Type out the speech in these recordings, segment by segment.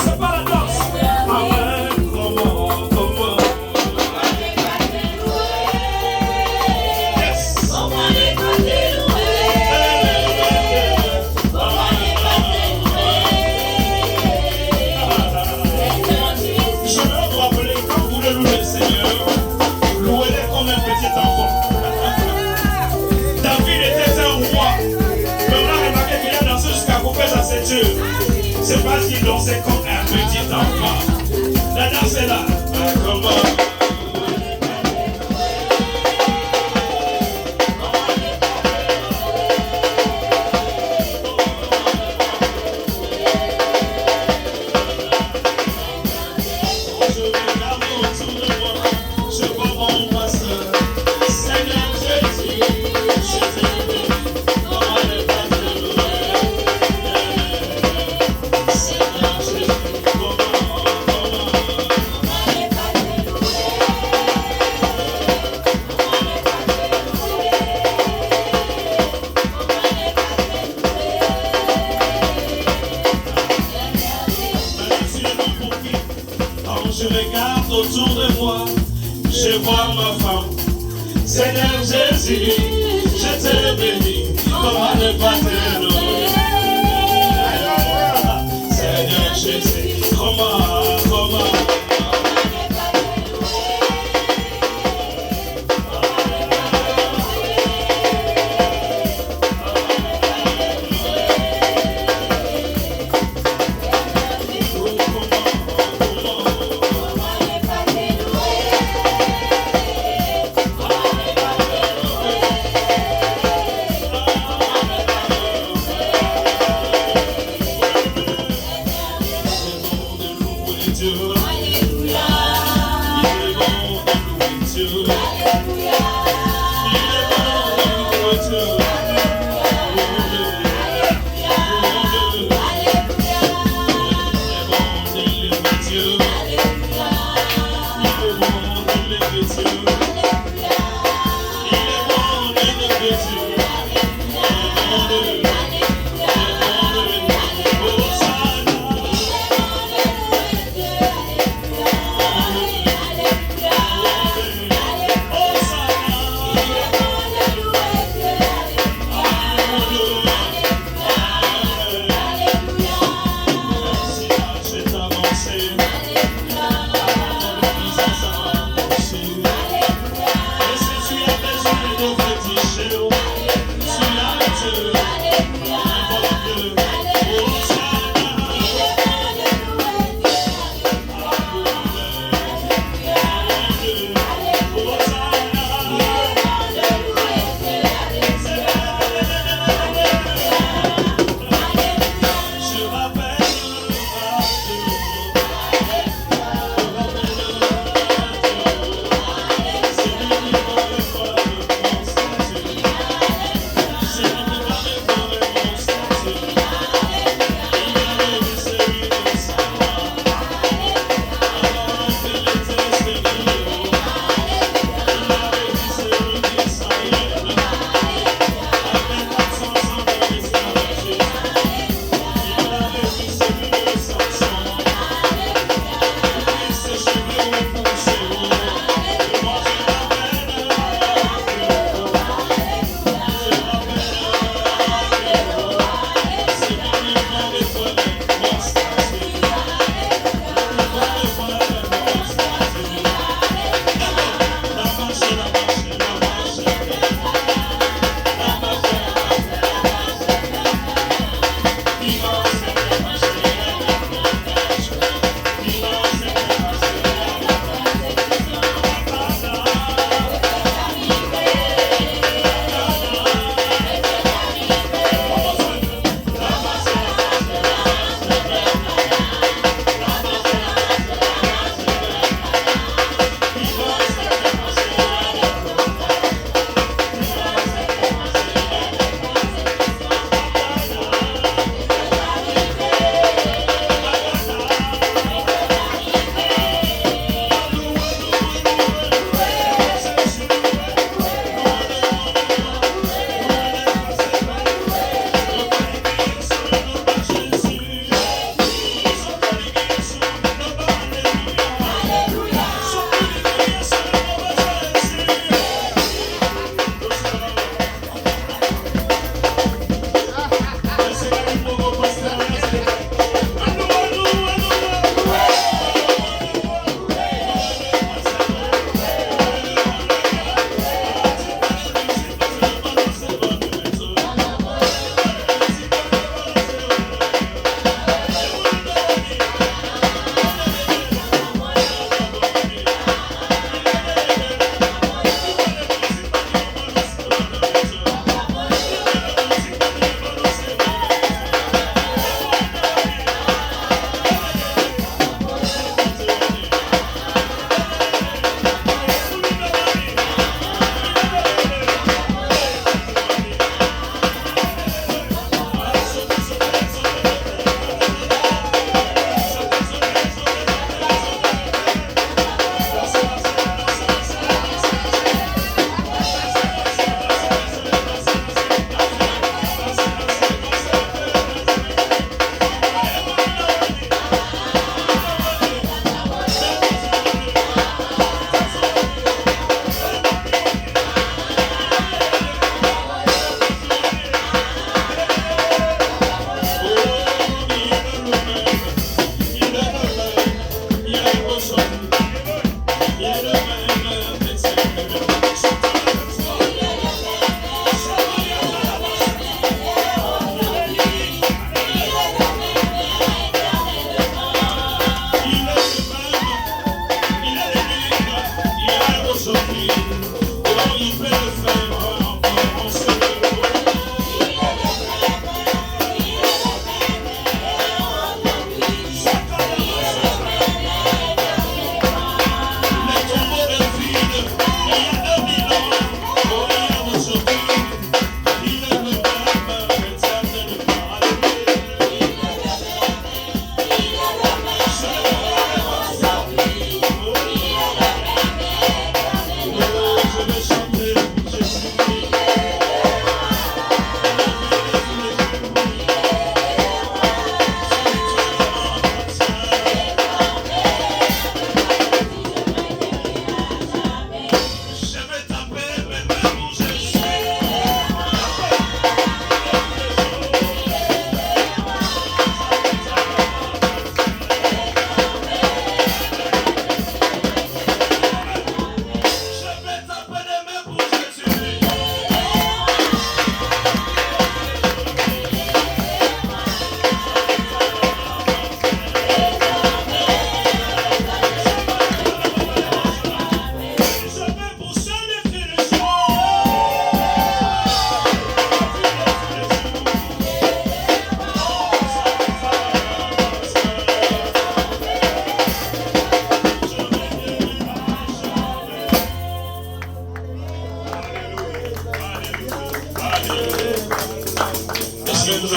C'est pas la danse. Comment. Yes. Je veux vous rappeler, quand vous voulez louer le Seigneur, louez-le comme un petit enfant. David était un roi, mais on a remarqué qu'il a dansé jusqu'à couper sa ceinture. C'est parce qu'il dansait comme un petit enfant. La danse est là. Comment? Je regarde autour de moi, je vois mon passeur. Seigneur Jésus, je t'aime. Comment ne pas te louer? Seigneur Jésus, comment? Quand je regarde autour de moi, je vois ma femme. Seigneur Jésus, je te bénis. Comment ne pas te louer? Seigneur Jésus, comment?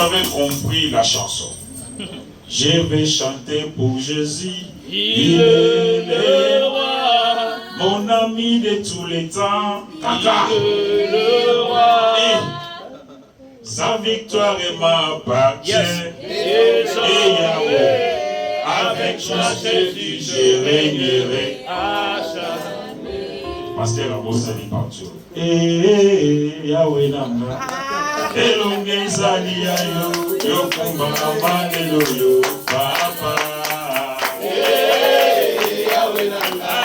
avez compris la chanson. Je vais chanter pour Jésus. Il est le roi, mon ami de tous les temps. Kaka. Le roi. Sa victoire m'appartient. Et Yahweh, avec toi Jésus, je régnerai. Pasteur Amos a dit partout. Yahweh Namba. Elonge Zali Ayo, Yokumba Manelo Yo, Papa. Yahweh Namba.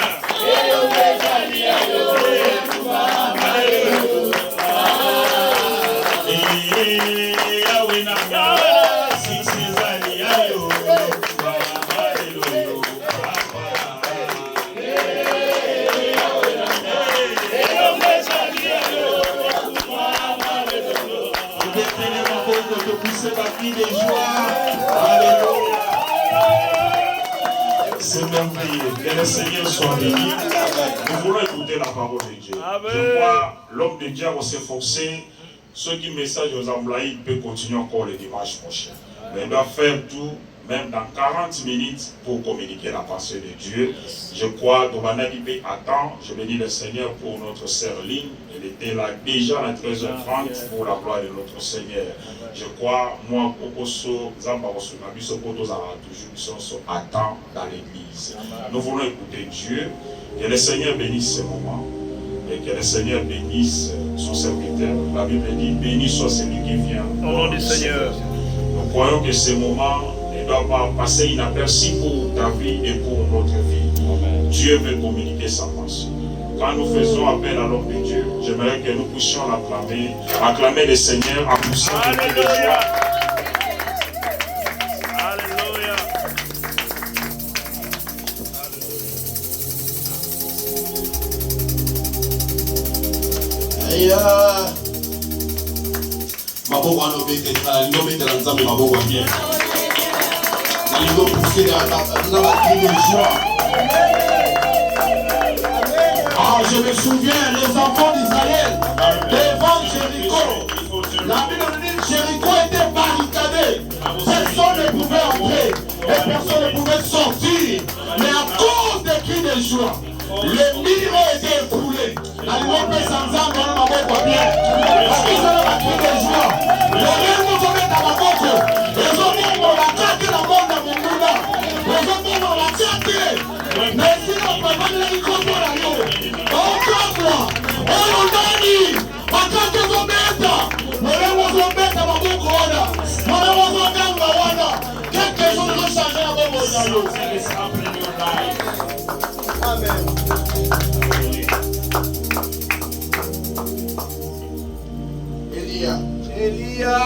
Elonge Zali Ayo, Yokumba Manelo Yo, Papa. Yahweh Namba. Sisi Zali Ayo, Yokumba Manelo Yo, Papa. Yahweh Namba. Elonge Zali Ayo, Yokumba Manelo Yo. Tenez ma bouche de pousser ma fille de joie. Alléluia. C'est merveilleux. Que le Seigneur soit béni. Nous voulons écouter la parole de Dieu. Je crois l'homme de Dieu va s'efforcer. Ceux qui message aux employés peuvent continuer encore le dimanche prochain. Mais il doit faire tout, même dans 40 minutes, pour communiquer la pensée de Dieu. Je crois, Domana Libé attend. Je bénis le Seigneur pour notre sœur Lynn. Elle était là déjà à 13h30 pour la gloire de notre Seigneur. Je crois, moi, Poposo, Zambaroso, Nabiso, Potos, toujours attend dans l'église. Nous voulons écouter Dieu. Que le Seigneur bénisse ce moment. Et que le Seigneur bénisse son serviteur. La Bible dit, béni soit celui qui vient. Au nom du Seigneur. Nous croyons que ce moment ne doit pas passer inaperçu pour ta vie et pour notre vie. Amen. Dieu veut communiquer sa pensée. Quand nous faisons appel à l'homme de Dieu, j'aimerais que nous puissions l'acclamer, acclamer le Seigneur en poussant de joie. Alléluia. Aya maboko ano bete la nzambe maboko bien na ligo pousser na la cri de joie. Ah, je me souviens les enfants d'Israël devant Jéricho. La Bible dit que Jéricho était barricadé, personne ne pouvait entrer et personne ne pouvait sortir, mais à cause des cris de joie le mur était écroulé. La loi peut s'ensemble dans le maboko bien. Parce qu'ils ont la cri de joie. Les gens nous ont mis dans la maboko. Les gens nous ont attaqué la mort de mon mouna. Les gens nous ont attaqué. Mais si on peut pas les écouter la loi. Encore moi. On a dit. Attaquez vos bêtes. Nous les ont bêtes à maboko. Nous les ont gagné à Wana. Quelque chose doit changer la maboko. Amen. Elia.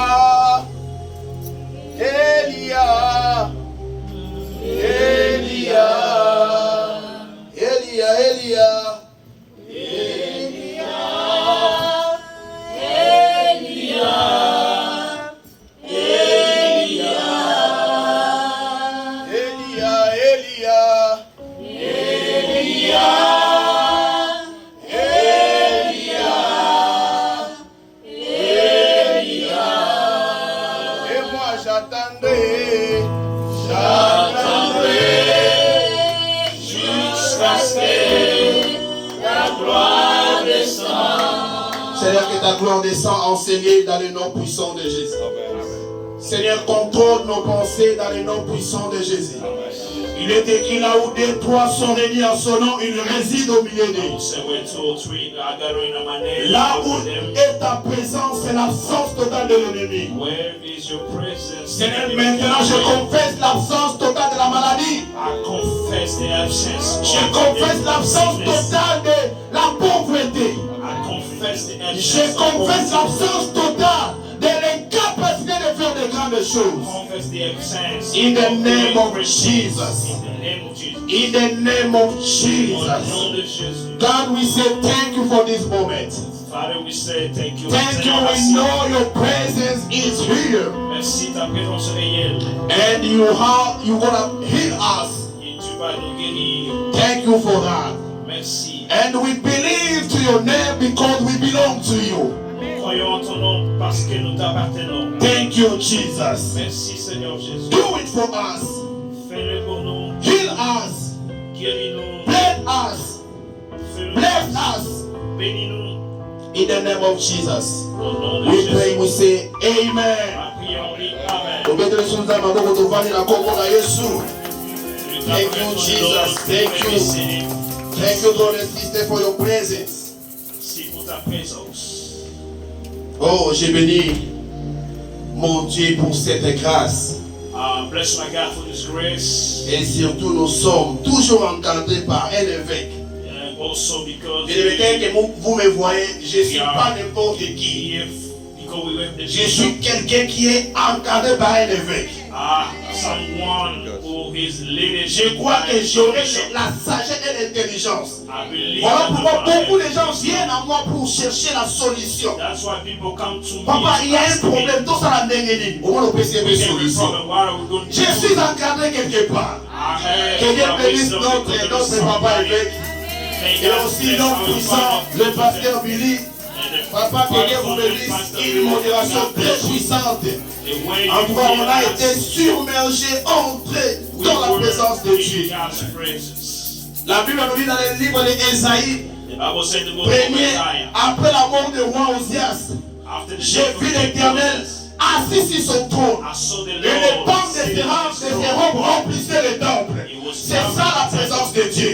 Seigneur, que ta gloire descend enseignée dans le nom puissant de Jésus. Seigneur, contrôle nos pensées dans le nom puissant de Jésus. Il est écrit là où deux, trois sont réunis en son nom, il réside au milieu d'eux. Là où est ta présence, c'est l'absence totale de l'ennemi. Seigneur, maintenant je confesse l'absence totale de la maladie. Je confesse l'absence totale de la pauvreté. Je confesse l'absence totale de l'incapacité de faire de grandes choses. In the name of Jesus. In the name of Jesus. God, we say thank you for this moment. Father, we say thank you. Thank you. We know your presence is here. Merci, ta présence est réelle. And you're gonna heal us. Et tu vas nous guérir. Thank you for that. Merci. And we believe to your name because we belong to you. Nous croyons en ton nom parce que nous t'appartenons. Thank you, Jesus. Merci Seigneur Jésus. Do it for us. Fais-le pour nous. Heal us. Guéris-nous. Bless us. Fais-le. Bless us. Bénis-nous. In the name of Jesus. Au nom de We Jésus. pray, we say, Amen. La prière, on dit Amen. Thank you, Jesus. Thank you. Thank you, brother and sister, for your presence. Merci pour ta présence. Oh, j'ai béni mon Dieu pour cette grâce. Bless my God for this grace. Et surtout, nous sommes toujours encadrés par un évêque. And also because Et l'évêque que vous me voyez, je ne suis pas n'importe qui. Je suis quelqu'un qui est encadré par un évêque. Someone who is leading. Je crois que j'aurai la sagesse et l'intelligence. Voilà pourquoi beaucoup de gens viennent à moi pour chercher la solution. That's why people come to me. Papa, il y a un problème. Tout ça la dégaine. Au moins, on peut essayer une solution. Je suis encadré quelque part. Que Dieu bénisse notre papa évêque. Et aussi l'homme puissant, le pasteur Billy. Papa, que Dieu vous bénisse. Une modération très puissante. En tout cas, on a été submergé, entré dans la présence de Dieu. La Bible nous dit dans le livre d'Ésaïe, premier, après la mort du roi Osias, j'ai vu l'Éternel assis sur son trône. Et les pommes de Jérôme remplissaient le temple. C'est ça la présence de Dieu.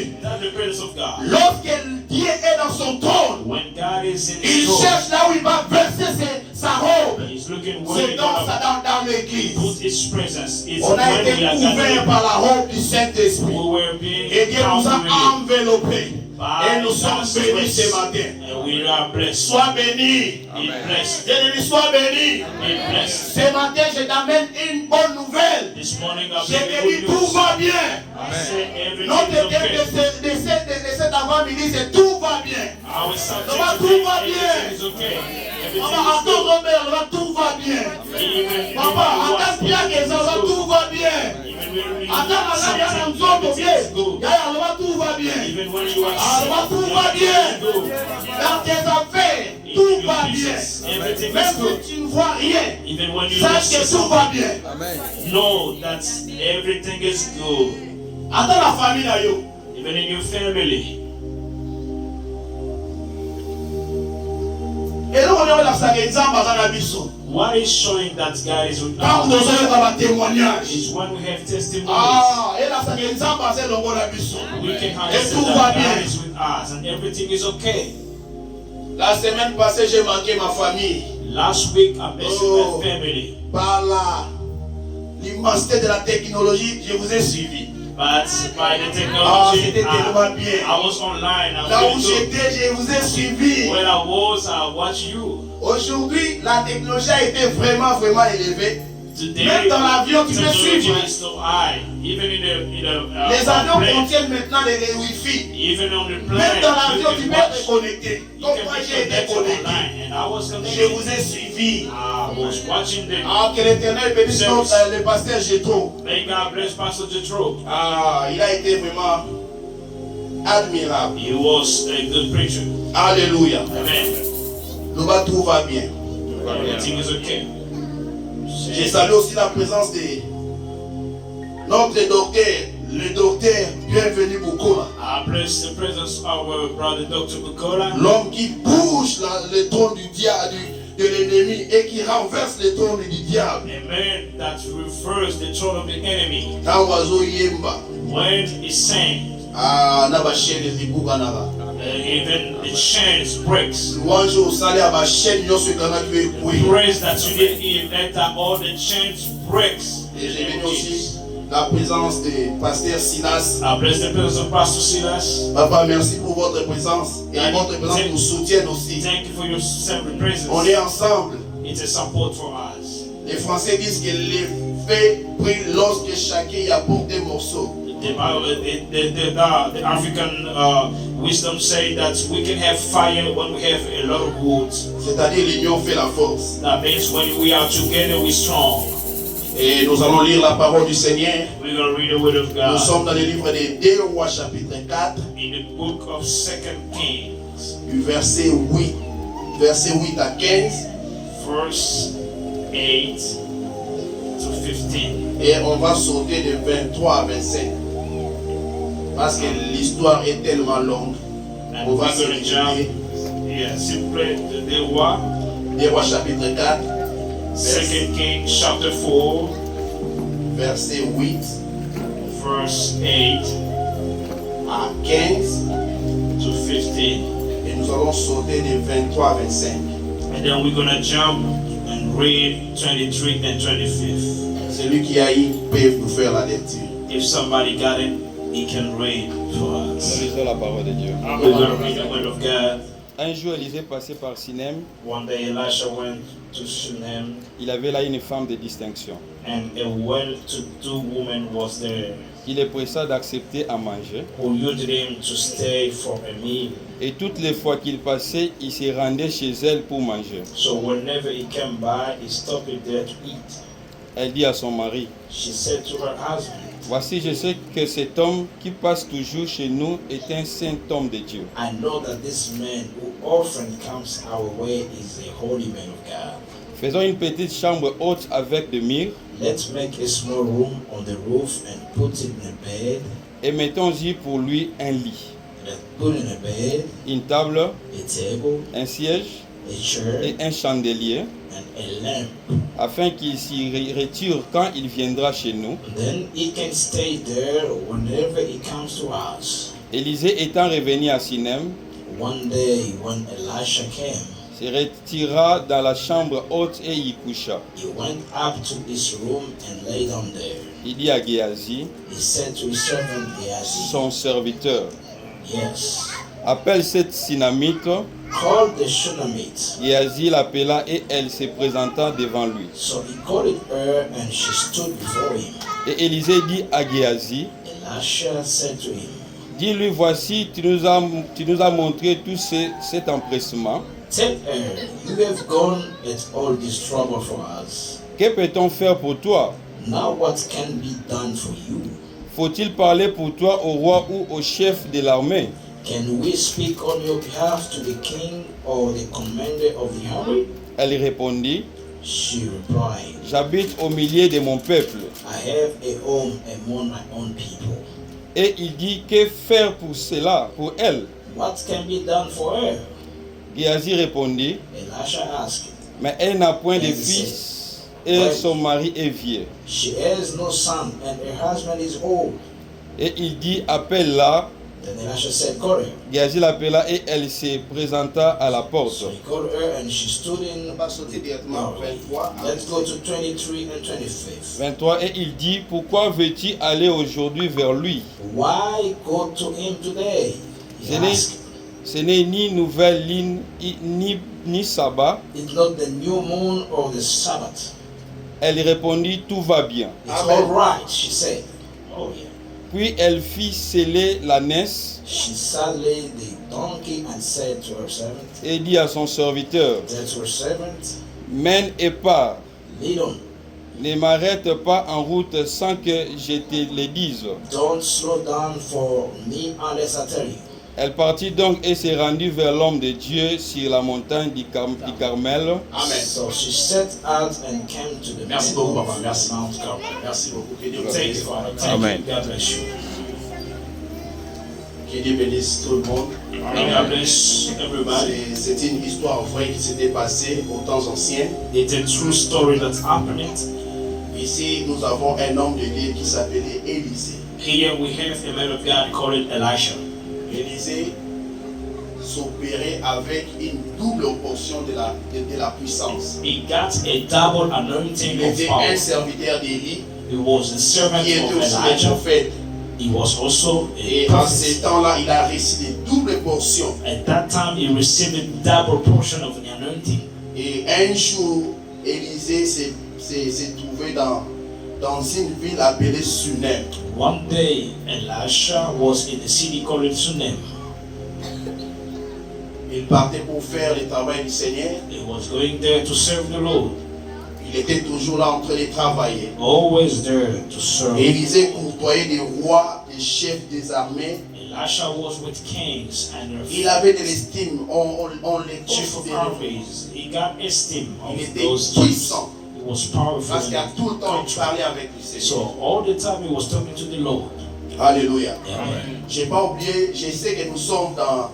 Lorsque Dieu est dans son trône, il cherche là où il va verser sa robe. C'est dans l'église. On a été couvert par la robe du Saint-Esprit. Et Dieu nous a enveloppés. Et nous sommes bénis ce matin. Sois béni. Bien-aimé, sois béni. Ce matin, je t'amène une bonne nouvelle. Je te dis, tout va bien. Notre thème de cet avant-midi, c'est tout va bien. Tout va bien. Papa, à ton Robert, tout va bien. Papa, à ta pierre, tout va bien. Tout va bien. Tout va bien. Dans tes affaires, tout va bien. Même si tu ne vois rien, sache que tout va bien. Know that everything is good. Attends la famille là, yo. Even in your family. Et là, on est là, ça exemple à la mission. What is showing that God is with quand nous avons un témoignage, is when we have testimonies. Et là, ça exemple à la mission. We can et tout va bien. God is with us and everything is okay. La semaine passée, j'ai manqué ma famille. Last week, I missed my family. Par l'immensité de la technologie, je vous ai suivi. But by the technology, bien. I was online. Là où j'étais, je vous ai suivi. Where I was, I watched you. Aujourd'hui, la technologie a été vraiment élevée. Today, même dans l'avion, tu peux suivre. Les avions contiennent maintenant les Wi-Fi. Même dans l'avion, tu peux te connecter. Comme moi, j'ai été connecté. Je vous ai suivi. Que l'Éternel bénisse le pasteur Jethro. Il a été vraiment admirable. He was a good preacher. Alléluia. Amen. Tout va bien. Everything is okay. Je salue aussi la présence de notre docteur, le docteur Bienvenu Bukola. I bless the presence of our brother Dr. Bukola. L'homme qui bouge le trône du diable, de l'ennemi et qui renverse le trône du diable. A man that reverses the throne of the enemy. When he sang, even the chains breaks. Praise that you did hear that all the chains breaks. Et j'ai béni aussi la présence de pasteur Silas. I bless the presence of Pastor Silas. Papa, merci pour votre présence et votre présence nous soutient aussi. Thank you for your presence. On est ensemble. It's a support for us. Les Français disent que les faits prient lorsque chacun y apporte un morceau. The African wisdom say that we can have fire when we have a lot of wood. C'est-à-dire l'union fait la force. That means when we are together, we're strong. Et nous allons lire la parole du Seigneur. We're going to read the word of God. Nous sommes dans le livre de 2 Rois chapitre 4. In the book of 2 Kings. Du verset 8 à 15. verse 8 to 15. Et on va sauter de 23 à 25. Parce que l'histoire est tellement longue. And On we're va se going to jump. résumer. Yeah, simply the Rois, Des Rois chapitre 4, 2 Kings chapter 4, verset 8 verse 8 à 15. to 15. Et nous allons sauter de 23 à 25. And then we're going to jump and read 23 and 25. Celui qui a eu peut nous faire la lecture. If somebody got it, he can read for us. Lisons la parole de Dieu. We're going to read the word of God. Un jour, Élisée passait par Sinem. One day Elisha went to Shunem, Il avait là une femme de distinction. and a well-to-do woman was there, Il est pressa d'accepter à manger. who urged him to stay for a meal. Et toutes les fois qu'il passait, il se rendait chez elle pour manger. So whenever he came by, he stopped there to eat. Elle dit à son mari, She said to her husband, voici, je sais que cet homme qui passe toujours chez nous est un saint homme de Dieu. I know that this man who often comes our way is a holy man of God. Faisons une petite chambre haute avec de murs Let's make a small room on the roof and put it in a bed. et mettons-y pour lui un lit, Let's put in a bed, une table, a table, un siège a chair, et un chandelier, and a lamp. afin qu'il s'y retire quand il viendra chez nous. Then he can stay there whenever he comes to us. Élisée étant revenu à Sinem, One day when Elisha came, se retira dans la chambre haute et y coucha. he went up to his room and lay down there. Il dit à Géasi, He said to his servant Gehazi, son serviteur, yes, appelle cette Sinamite. call the Shunammite. Géasi l'appela et elle se présenta devant lui. So he called her and she stood before him. Et Élisée dit à Géasi, Elisha said to him, dis-lui, voici, tu nous as montré tout cet empressement. tell her, you have gone at all this trouble for us. Que peut-on faire pour toi? Now what can be done for you? Faut-il parler pour toi au roi ou au chef de l'armée? Can we speak on your behalf to the king or the commander of the army? Elle répondit, She replied, j'habite au milieu de mon peuple. I have a home among my own people. Et il dit, que faire pour cela, pour elle? What can be done for her? Géasi répondit, Elisha asked. mais elle n'a point de fils et son mari est vieux. She has no son and her husband is old. Et il dit, appelle-la. Then Elisha said, call her. Géasi l'appela et elle se présenta à la porte. So he called her and she stood in. On va sauter directement au 23. Let's go to 23 and 25. 23, et il dit, pourquoi veux-tu aller aujourd'hui vers lui? Why go to him today? He asked. Ce n'est ni nouvelle ligne, ni sabbat. It's not the new moon or the Sabbath. Elle répondit, tout va bien. It's Amen. all right, she said. Oh yeah. Puis elle fit sceller l'ânesse She saddled the donkey and said to her servant, et dit à son serviteur, that's her servant, mène et pars, lead on. ne m'arrête pas en route sans que je te le dise. Don't slow down for me unless I tell you. Elle partit donc et se rendit vers l'homme de Dieu sur la montagne du Carmel. Amen. So she set out and came to the Merci middle beaucoup, of papa. Merci. Mount Carmel. Merci beaucoup. Que Dieu vous Thank you, bénisse. Father. Thank Amen. you. God bless you. Que Dieu bénisse tout le monde. May God bless everybody. C'est une histoire vraie qui s'était passée aux temps anciens. It's a true story that's happening. Ici, nous avons un homme de Dieu qui s'appelait Élisée. Here we have a man of God called Elisha. Élisée s'opérait avec une double portion de la puissance. He got a double anointing Il of était power. un serviteur d'Élie He was the servant qui était of aussi un Elijah. prophète. He was also a Et en ces prophet. temps-là, il a reçu des doubles portions. At that time, he received a double portion of the anointing. Et un jour, Élisée s'est trouvé dans une ville appelée Sunem. One day, Elisha was in the city called Sunem. Il partait pour faire le travail du Seigneur. He was going there to serve the Lord. Il était toujours là en train de travailler. Always there to serve. Élisée courtoyait des rois, des chefs des armées Elisha was with kings and their Il avait de l'estime, on les chief of considérait. armies. He got esteem Il of était those chiefs. puissant. He was powerful. Parce qu'à tout le temps, il country. parlait avec le Seigneur. So all the time he was talking to the Lord. Alléluia. Amen. Je n'ai pas oublié, je sais que nous sommes dans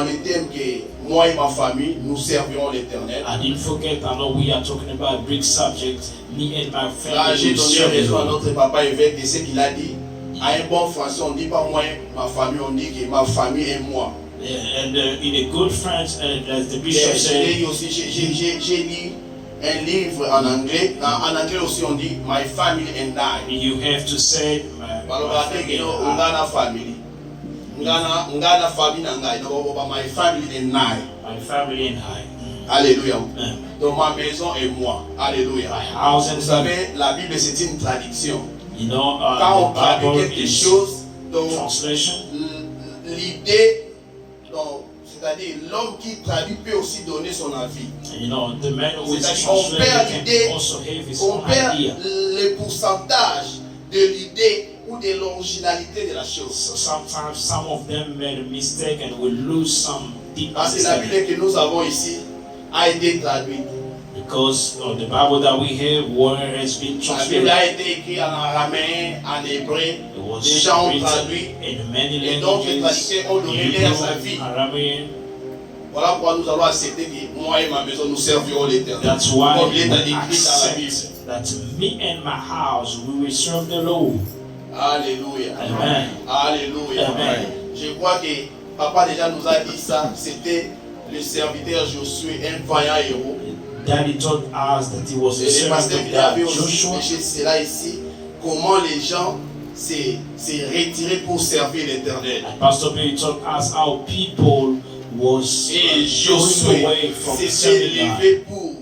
le thème que moi et ma famille, nous servirons l'Éternel. I didn't forget, I know we are talking about a big subject. Me and my Là, family j'ai will donné serve the raison à Lord. notre papa évêque de ce qu'il a dit. À un bon français, on ne dit pas moi et ma famille, on dit que ma famille et moi. And in a good French, as the Et bishop said, j'ai lu un livre en anglais. En anglais aussi, on dit My family and I. you have to say, Alors, my family on and I. a family. Ngana famille nangai. Donc, my family and I. My family and I. Alléluia. Amen. Donc, ma maison et moi. Alléluia. My house and Vous I. savez, la Bible, c'est une traduction. You know, Quand on the traduit Bible quelque is chose, donc translation. l'idée, c'est-à-dire l'homme qui traduit peut aussi donner son avis. You know, the man who is C'est-à-dire on perd translated l'idée, can also have his on own perd idea. le pourcentage de l'idée ou de l'originalité de la chose. So sometimes some of them made a mistake and will lose some deep Parce que la understanding. Bible que nous avons ici a été traduite. Because of the Bible that we have, word has been La Bible translated. a été écrite en araméen, en hébreu. It was Des gens ont written traduit. in many Et d'autres languages. traducteurs ont donné l'air à sa vie. Hebrew, Aramean. Voilà pourquoi nous allons accepter que moi et ma maison nous servirons l'Éternel. That's why Comme il est we écrit dans la Bible. accept that me and my house we will serve the Lord. Alléluia. Amen. Alléluia. Amen. Je crois que papa déjà nous a dit ça. C'était le serviteur Josué, un vaillant héros. Daddy told us that he was a Et le servant pasteur of qui avait God. aussi Joshua. prêché cela ici. Comment les gens s'est retirés pour servir l'Éternel. And Pastor Billy told us how people was Et going Josué away from s'est serving God. levé pour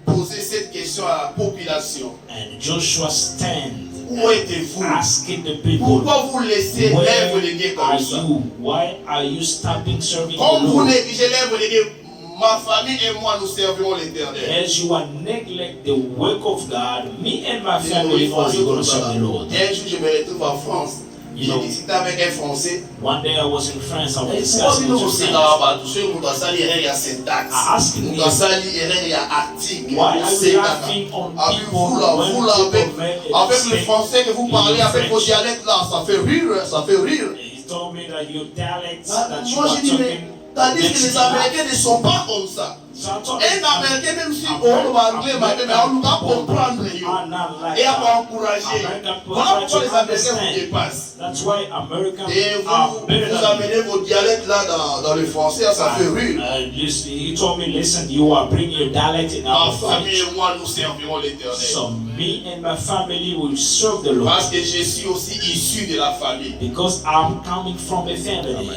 poser cette question à la population. And Joshua stand Où êtes-vous? asking the people, Pourquoi vous laissez l'œuvre de Dieu where are comme ça? you? Why are you stopping serving the Comme vous Lord? négligez l'œuvre de Dieu, ma famille et moi nous servirons l'Éternel. As you are neglect the work of God, me and my Et family nous, are going to serve the Lord. un jour, je me retrouve en France. You J'ai know, discuté avec un Français. one day I was in France, I was Pourquoi discussing nous with aussi friends. là-bas, tout ce que nous doit salir erreur, il y a syntaxe. Asking Nous me, doit salir erreur, il y a article. why are you syntaxe. laughing on Avec people vous là, when avec, people make a avec le mistake? français que vous parlez, in avec vos French? dialectes là, ça fait rire, ça fait rire. He told me that your dialects Ah, that you moi are j'ai dit, mais talking tandis que makes les me laugh. Américains ne sont pas comme ça. So I told Un him, Américain, même si on va anglais, mais on va comprendre. are not like Et à that. encourager. American people Voilà try pourquoi to les Américains vous understand. dépassent. That's why Americans Et are vous, better vous than me. amenez vos dialectes là dans le français, ça fait rire. He told me, listen, you are bringing your dialect in Ma our famille French. et moi, nous servirons l'Éternel. So me and my family will serve the Lord Parce que je suis aussi issu de la famille. because I'm coming from a family.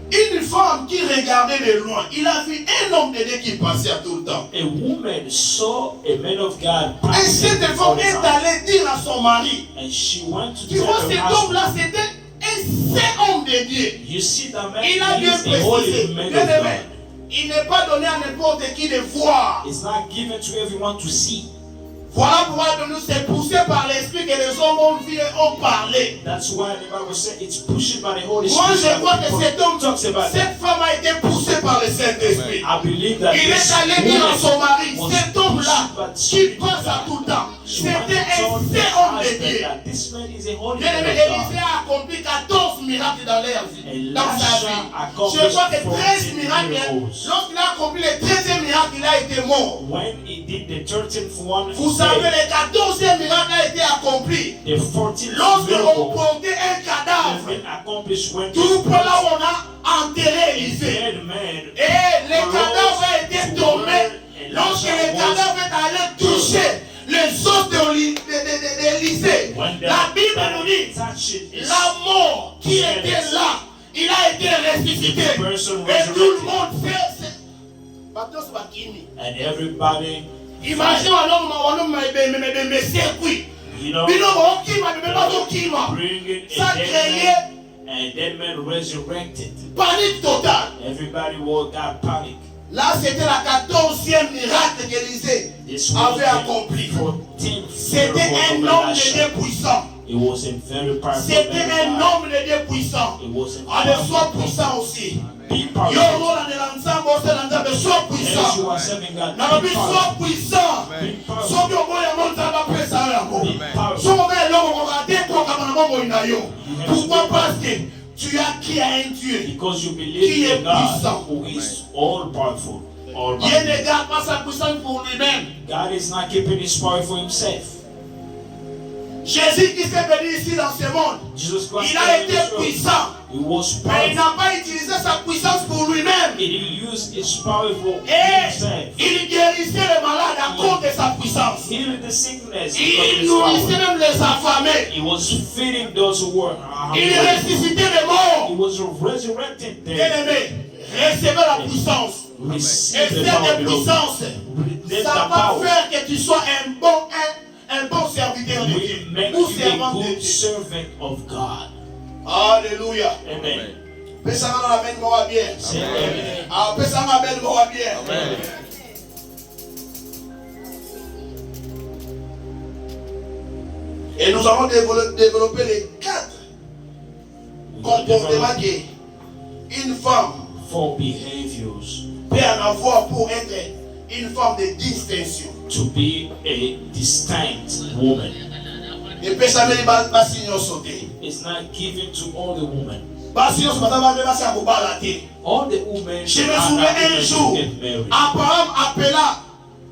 Une femme qui regardait de loin, il a vu un homme de Dieu qui passait à tout le temps. A woman saw a man of God Et passing cette all femme the est time. allée dire à son mari, And she went to tu tell vois her cet husband, homme-là, c'était un saint homme de Dieu. you see that man, Il a bien he's a holy précisé, man bien of aimé, God. il n'est pas donné à n'importe qui de voir. It's not given to everyone to see. Voilà pourquoi nous c'est poussé par l'esprit que les hommes ont vu et ont parlé. That's why the Bible says it's pushed by the Holy Moi Spirit. je crois que cet homme, talks about that. cette femme a été poussée par le Saint-Esprit. I believe that Il this est allé dire à son mari, was cet homme-là pushed qui by passe à tout temps, She c'était wanted to un tell saint her homme de husband Dieu. that this man is a holy Bien man aimé, of Élisée God. a accompli 14 miracles dans leur vie, dans sa vie. accomplished Je crois que 13 14 miracles, miracles. lorsqu'il a accompli le 13e miracle, il a été mort. When he did the 13th one, Vous savez, le 14e miracle a été accompli. the 14th Lorsque l'on miracle portait un has cadavre, been accomplished when tout pour là où on a enterré a Élisée. dead man Et le cadavre a été tombé. Lorsque le cadavre est allé toucher les os d'Élisée, when la Bible nous dit, touched his la mort qui était là, il a été ressuscité. Et tout le monde sait. Batos Bakini. and everybody, Imagine un homme me circuit. you know, Bino okima, me pas okima. bringing a Ça dead créait man, and that man resurrected. panique totale. Everybody got panic. Là, c'était la 14e miracle qu'Élisée This was avait accompli. the 14th C'était miracle un of homme de Elisha. Dieu puissant. He was a very powerful C'était man of un God. homme de Dieu puissant. He was a Allez, powerful sois man. puissant aussi. Be Yo, powerful. on est l'ensemble, on est l'ensemble, sois As you puissant. are serving God, Nalobi, be sois powerful. puissant. Be powerful. Soki okoya monza bapesa yo yango. Be powerful. Soki okoya eloko kokate kokama na bomoi na yo. Pourquoi? Parce que tu as qui a un Dieu. Because you Qui believe est in God puissant. who is all powerful. All Dieu powerful. ne garde pas sa puissance pour lui-même. God is not keeping his power for himself. Jésus qui s'est venu ici dans ce monde, Jesus Christ il a came in été this world. puissant. He was Mais il powerful. n'a pas utilisé sa puissance pour lui-même. He didn't use his power for Et himself. il guérissait les malades à cause de sa puissance. Healed the sickness because of Il his nourrissait power. même les affamés. He was feeding those who were Il hungry. ressuscitait les morts. He was resurrecting them. Bien-aimé, recevez la puissance. Receive Et the cette power, beloved. puissance, Let ça the va power faire que tu sois un bon serviteur de will Dieu. make Ou you servant a de good Dieu. servant of God. Alléluia. Amen. Pesa nga na amen moko bien. Say amen. Ah, pesa nga amen moko bien. Et nous allons développer les 4 comportements qu'une femme 4 behaviors peut en avoir pour être une femme de distinction. to be a distinct woman. Et pesa meli basi nyonso te. It's not given to all the women. Basi nyonso baza bambe basi ya kobala te. All the women Je me are souviens not un able jour, to get married. Abraham appela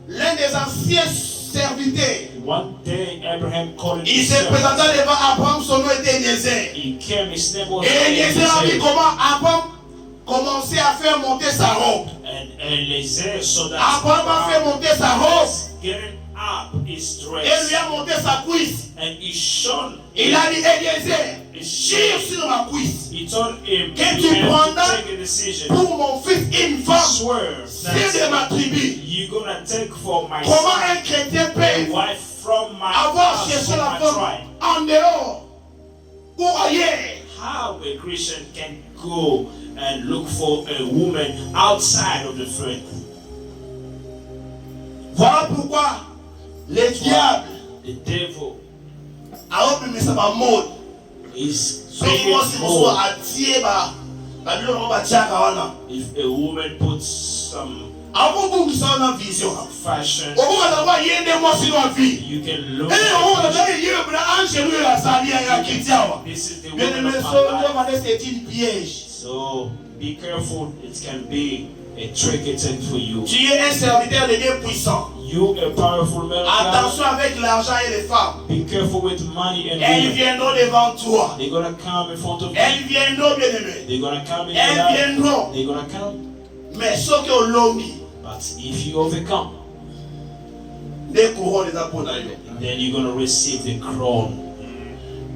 l'un des anciens serviteurs. One day, Abraham called Il his se servant. présenta devant Abraham, son nom était Eliezer. He came, his name was Et Eliezer a vu Eliezer. comment Abraham commençait à faire monter sa robe. And Eliezer saw that Abraham a fait monter sa robe getting up his et lui dress. a monté sa cuisse. And he shone. Il a dit Eliezer, chire sur ma cuisse He told him Que you tu have prendras to take a decision. pour mon fils une femme. Swear C'est de that ma tribu. you're gonna take for my Comment son un chrétien a peut wife from my avoir house, cherché from la my femme tribe? en dehors ou ailleurs? How a Christian can go and look for a woman outside of the faith? Voilà pourquoi le diable The devil a repris sa mode. is Soki being mwasi mosusu bold. atie babiloko ngo batiaka wana If a woman puts some akobungisa wana vision fashion, okokata kuba ye nde mwasi no avi you can look okokata at ye bna angelu oyo azali ya kiti awa this is the bien-aimé woman of so my ndio life. mane c'est une piège. So be careful, it can be a tricky thing for you. Tu es un serviteur de Dieu puissant. You a powerful man of Attention God. avec l'argent et les femmes. Be careful with money and Elles women. viendront devant toi. They're gonna come in front of you. Elles viendront, bien-aimé. They're gonna come in your Elles life. viendront. They're gonna come. Mais ce que l'homme But if you overcome, des couronnes des apôtres. then you're gonna receive the crown.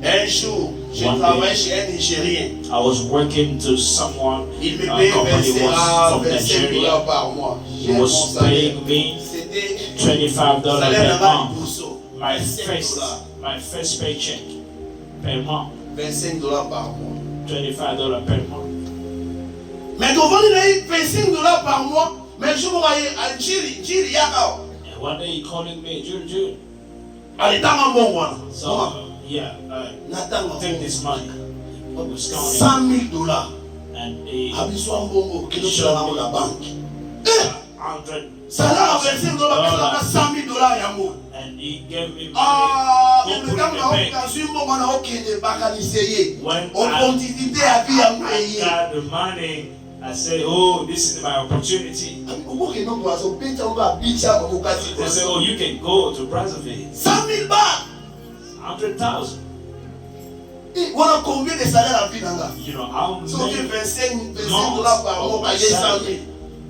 Un jour, je One travaillais day. chez un Nigérien. I was working to someone, Il me a payait company was from 25 Nigeria. dollars par mois. He J'ai mon was salaire. paying me C'était $25 salaire per là-bas month. $25. My first paycheck per month. 25 dollars par mois. $25 per month. Mais devant il a eu 25 dollars par mois. Mais je vous voyais à Jiri Yakao. And one day he calling me, Jude. Allez, t'as un bon one. So yeah, Nathan, take this money. I was counting, 100 000 dollars. and he Abiswa mbongo kilo kila na la banque. Salaire à 25 dollars, 100 000 dollars yango. and he gave me money. Ah, Go mais put quand in the on bank. a su mbongo na okende bakaniseye. When On pontifie à vie à I payer. got the money, I said, oh, this is my opportunity. Okoke no boazo peta on va bicha ko kasi. They said, oh, you can go to Brazzaville. 100 000 bahts. 100,000. Voilà combien de salaires à vie nanga? You know how So que many 25 months dollars par of mois my payer 100 000. salary.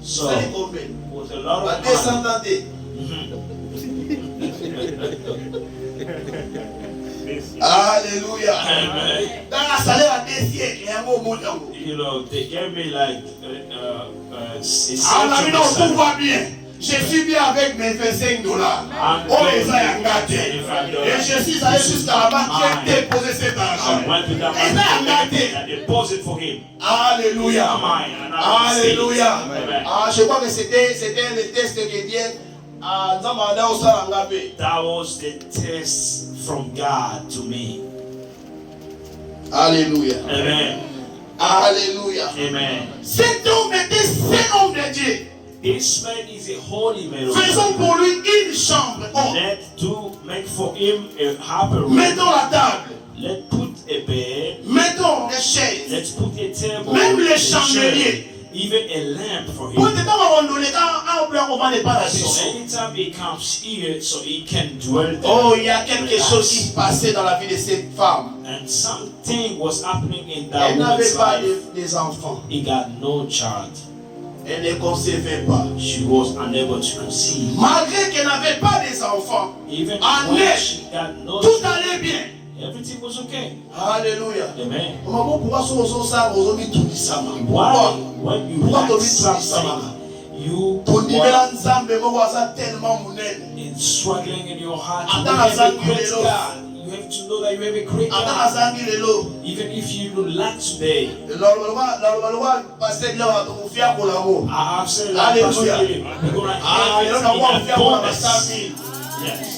C'est So combien? with a lot Bah of 200 money. ans de. Alléluia. Amen. Dans la salaire à 2 siècles, il y a un mot au yango. You know, they gave me like Ah, on a mis non, tout va bien. Je suis bien avec mes 25 dollars. Oh, les a gâtés. Et je suis allé jusqu'à la banque, j'ai déposé cet argent. I went to that Et ça a gâté. man and deposit for him. Alléluia. Alléluia. Amen. Ah, je crois que c'était un des tests que Dieu a demandé au Sarangapé. That was the test from God to me. Alléluia. Amen. Alléluia. Amen. Cet homme était saint homme de Dieu. This man is a holy man of Faisons God. pour lui une chambre. Oh. Make for him a harbour room. Mettons la table. Let's put a bed. Mettons les chaises. Let's put a table. Même les a chair, chandeliers. even a lamp for Pour him. te So anytime he comes here, so he can dwell there. Oh, il y a quelque chose qui passait dans la vie de cette femme. And something was happening in that Elle n'avait woman's pas life. des enfants. He got no child. Elle ne concevait pas. She was unable to conceive. Malgré qu'elle n'avait pas des enfants, Even en when elle, she got no tout child, allait bien. everything was okay. Alléluia. Amen. Maman, pourquoi ça, Why, pourquoi when you Pourquoi lack tu dis ça, something, you tondimela are nzambe moko aza tellement monene. struggling in your heart. You Ata have a nazangi great lelo. God. You have to know that you have a great Ata God. nazangi lelo. Even if you do lack today, laloba pasteur bila batomofia kolamo. I have said that Hallelujah. personally, you're going to Ah, have lelo na it mwa in mofia kola abundance. basami. Yes.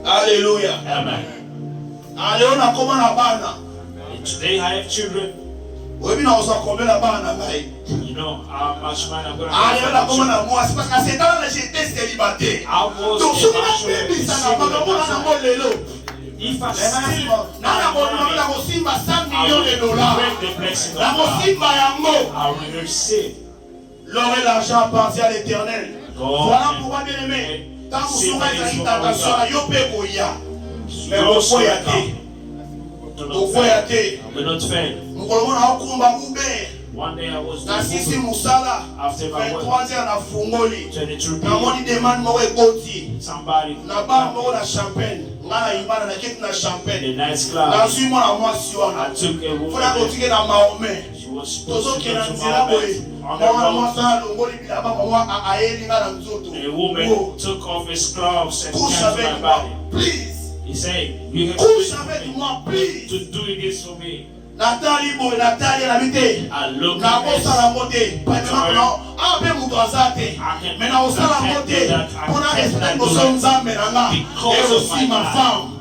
Alléluia. Amen. Lelo na koma na bana. And today I have children. Oyebi na kozwa combien na bana na ngai. You know how much money I'm going to Lelo na koma have. na mwasi parce que c'est dans la j'étais célibataire. I was Donc soki eventually nabebisaka makambo wana yango lelo. if I still Nana kosimba 100 millions de dollars. break the blessing of Na God, kosimba yango. I will receive. L'or et l'argent appartient à l'Éternel. God Voilà pourquoi, bien aimé, tant que vous avez une tentation, yo pe koya. Mais vous foyez à thé. Vous foyez à thé. will not fail. Nous allons akumba mube. One day I was Na sisi doing musala. after my work, 23 ans na fungoli. 22 Na moni demande moko ekoti. somebody Na ba moko na champagne. Ngana yibana na kiti na in champagne. a nice Na club. zui mwana mwasi I wana. took a woman Funa there. kotike na Mahomet. She was supposed to Tozoke go na to nzela boye. Mohammed on the Mwana road. mwasi alongoli bilamba mwa ayeli nga na nzoto. A woman took off his gloves and Couche came to avec my moi, body. please. He said, you have Couche to avec moi, please. do this for me. Nathalie boy, Nathalie la vite. I look Na at kosala this. mote. Maintenant, ape mutu azate. Mais na osala mote. Pona respect boso nzambe nanga. Et aussi ma femme.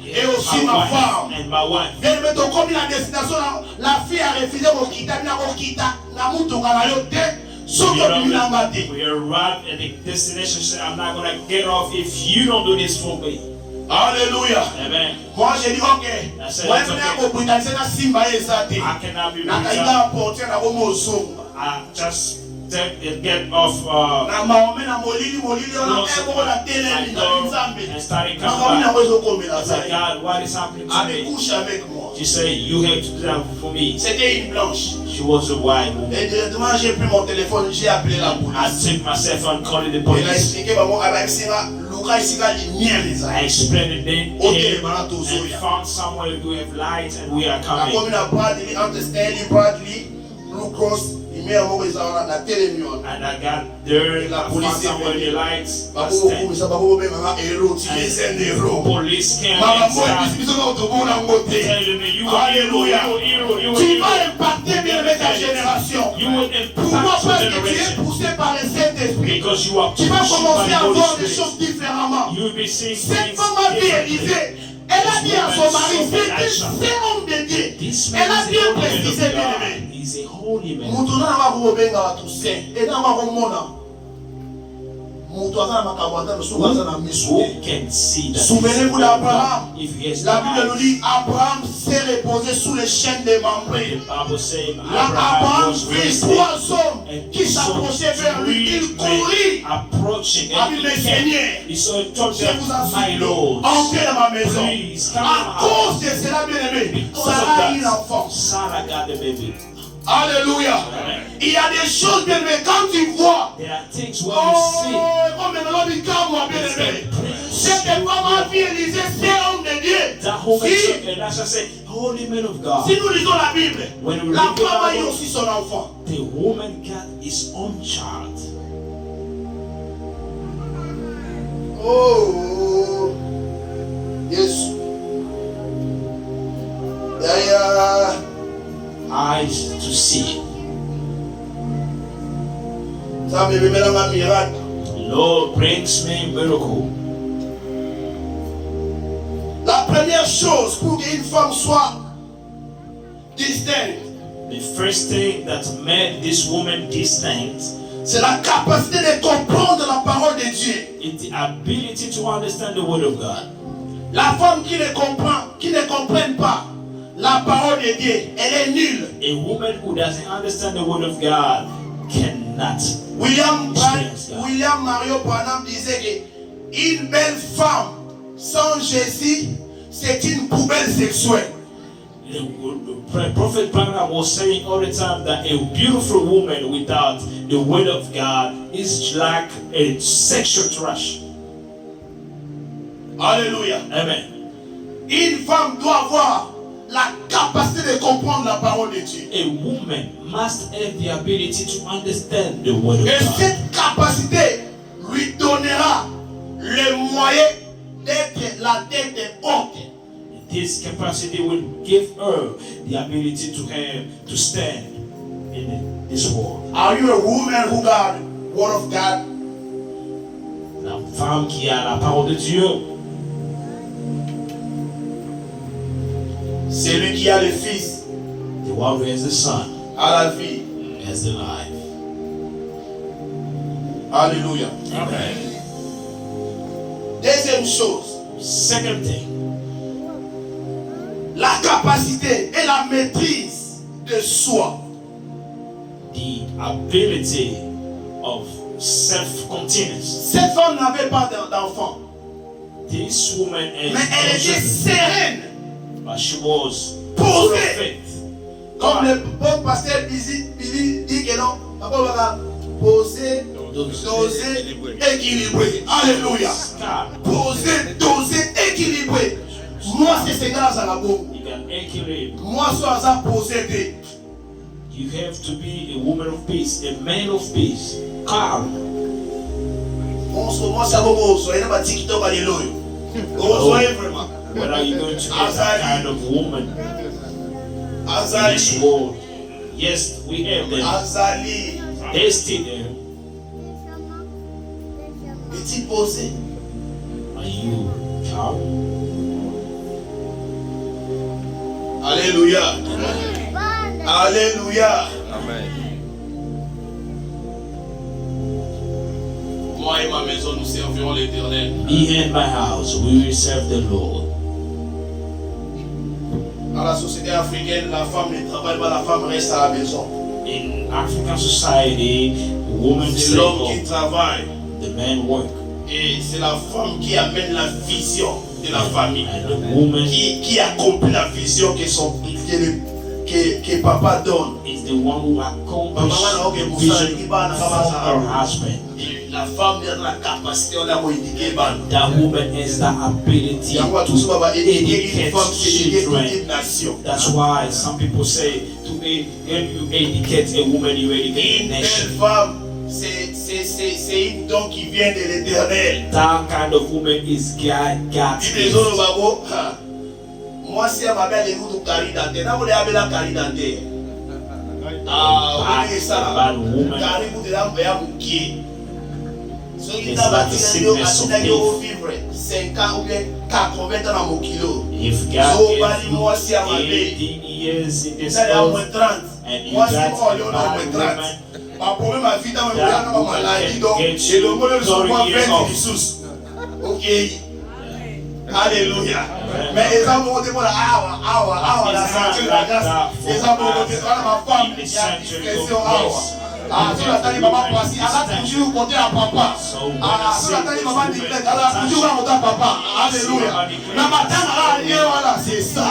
Et aussi ma femme. And my wife. Et mais to comme la destination la fille a refusé ko kita na ko kita na mutu kana yo te. Soto bilanga te. We arrived at the destination. She said, I'm not going to get off if you don't do this for me. Alléluia. Amen. Moi j'ai dit ok. said, Moi it's je okay. ko britannique na simba ezate. I cannot be Na returned. kaida porter na ko mozonga. I just get off Na Mahomet na molili ona eko na télé na nzambe. and started Na coming na back. wezo komela I said, zai. God, what is happening to Avec me? couche avec moi. She said, you have to do that for me. C'était une blanche. She was a white woman. Et directement j'ai pris mon téléphone, j'ai appelé la I police. took myself and called the Elle a police. expliqué maman avec sera Luka isinga lumière les I aïe. explained it then Ok, here voilà tout and ça. found somewhere to have light and we are La coming. commune à Bradley entre Stanley Bradley, Lucas, lumière moko ezala na télémion. And I got there, I found somewhere the lights. Bako komisa bako benga héros, tu es un héros. Police came Mama moi inside. biso na otobona ngote. Telling me you were Alléluia. you Tu were vas impacter bien ta génération. You will Pourquoi? impact Parce your que tu es generation. poussé par le Saint-Esprit. Because you are Tu vas pushed commencer by à the voir Holy des Spirit. choses différemment. You will be seeing Cette things femme a vu differently. Élisée. Elle a dit à son mari, c'est homme de Dieu. This Elle man a is bien a holy man précisé, of bien God. aimé. He's a holy man. Mutu na bakubenga watu saint. Et na makomona. Mutu aza na makambo ata lusuku aza na misu. Who can see that? Souvenez-vous d'Abraham. If he has La Bible nous eyes. dit Abraham s'est reposé sous les chaînes des membrés. The Bible says Là, Abraham was vit resting. 3 hommes And qui so s'approchaient vers lui. Il three courut. men approaching Ah, and mais he Seigneur, came. He saw told Je them, vous my assure, Lord, entrez dans ma maison. please come À out. cause de cela, bien aimé, Because of Sarah a eu that, l'enfant. Sarah got the baby. Alléluia. Il y a des choses, bien aimé, quand tu vois. There are things when Oh, you see. comme maintenant, dit moi, bien aimé. Cette femme a vu Élisée, c'est homme de Dieu. That woman Si, took and as I say, holy man of God. si nous lisons la Bible, When we la read the femme a eu Bible, aussi son enfant. the woman got his own child. Oh, yes. Yeah. Eyes to see. Ça me met dans un miracle. Lord brings me miracle. La première première chose pour qu'une femme soit distincte, the first thing that made this woman distinct c'est la capacité de comprendre la parole de Dieu. is the ability to understand the word of God. La femme qui ne comprend pas la parole de Dieu, elle est nulle. A woman who doesn't understand the word of God cannot. William Mario Branham disait que une belle femme sans Jésus, c'est une poubelle sexuelle. The Prophet Branham was saying all the time that a beautiful woman without the word of God is like a sexual trash. Alléluia. Amen. Une femme doit avoir la capacité de comprendre la parole de Dieu. A woman must have the ability to understand the word of Et God. cette capacité lui donnera les moyens d'être la tête haute. This capacity will give her the ability to stand in this world. Are you a woman who got the word of God? La femme qui a la parole de Dieu, Celui qui a le Fils the one who has the Son, a la vie. has the life. Alléluia. Amen. Deuxième chose, Second thing, la capacité et la maîtrise de soi. the ability of self-continence. Cette femme n'avait pas d'enfant, This woman mais elle était is sereine. but she was Posée. full of faith. Comme le bon pasteur Billy dit que non, papa va poser, doser, équilibré. Alléluia. God, Poser, doser, équilibré. Moi, c'est ce gars à la bombe. you can équilibre. Moi, je suis posé. You have to be a woman of peace, a man of peace. Calm. Moi, c'est bon, soyez pas TikTok à l'éloge. Soyez vraiment. When are you going to get that kind of woman in this Azali. world? Yes, we have them. Azali. They're still there. Petit posé. Are you calm? Alléluia. Alléluia. Amen. Moi et ma maison, nous servirons l'Éternel. Me and my house, we will serve the Lord. Dans la société africaine, la femme ne travaille pas, la femme reste à la maison. In African society, the woman C'est stay l'homme qui home, travaille. the man work, Et c'est la femme qui amène la vision de la famille. and the woman Qui accomplit la vision que papa donne. is the one who accomplishes the vision for her husband. Et la femme a la capacité, on a indiqué. That woman has the ability Il y a tout ça, to éduquer une educate femme, c'est éduquer toute children. une nation. That's why some people say when you educate a woman, you educate a Une belle nation. femme, c'est une don qui vient de l'Éternel. That kind of woman is God's Les gift. autres babo, moi si ma belle est vous carré dentaire, n'a voulu avoir la carré dentaire. Ah, oui ça. Bad woman. Carré vous de la meilleure bouquet. Ceux qui It's n'ont like pas the dit sickness of que vivre 5 ans ou bien 80 ans dans mon kilo. If So, God bali moi gave si you à ma belle. 80 years in this Ça à earth, moins 30. and you Moi got si moi on est a à bad moins 30. woman, Ma problème ma vie dans mon that cas, ma woman maladie can donc get et le you monde ne 30 pas years 20 off. sous. OK. Alléluia. Mais les hommes vont dire la ceinture de la grâce. Les hommes vont dire ma femme, il y a discrétion si la tani maman passe, elle a toujours compté à papa. Si la tani maman dit elle a toujours compté à papa. Alléluia. Na matanga là, voilà, c'est ça.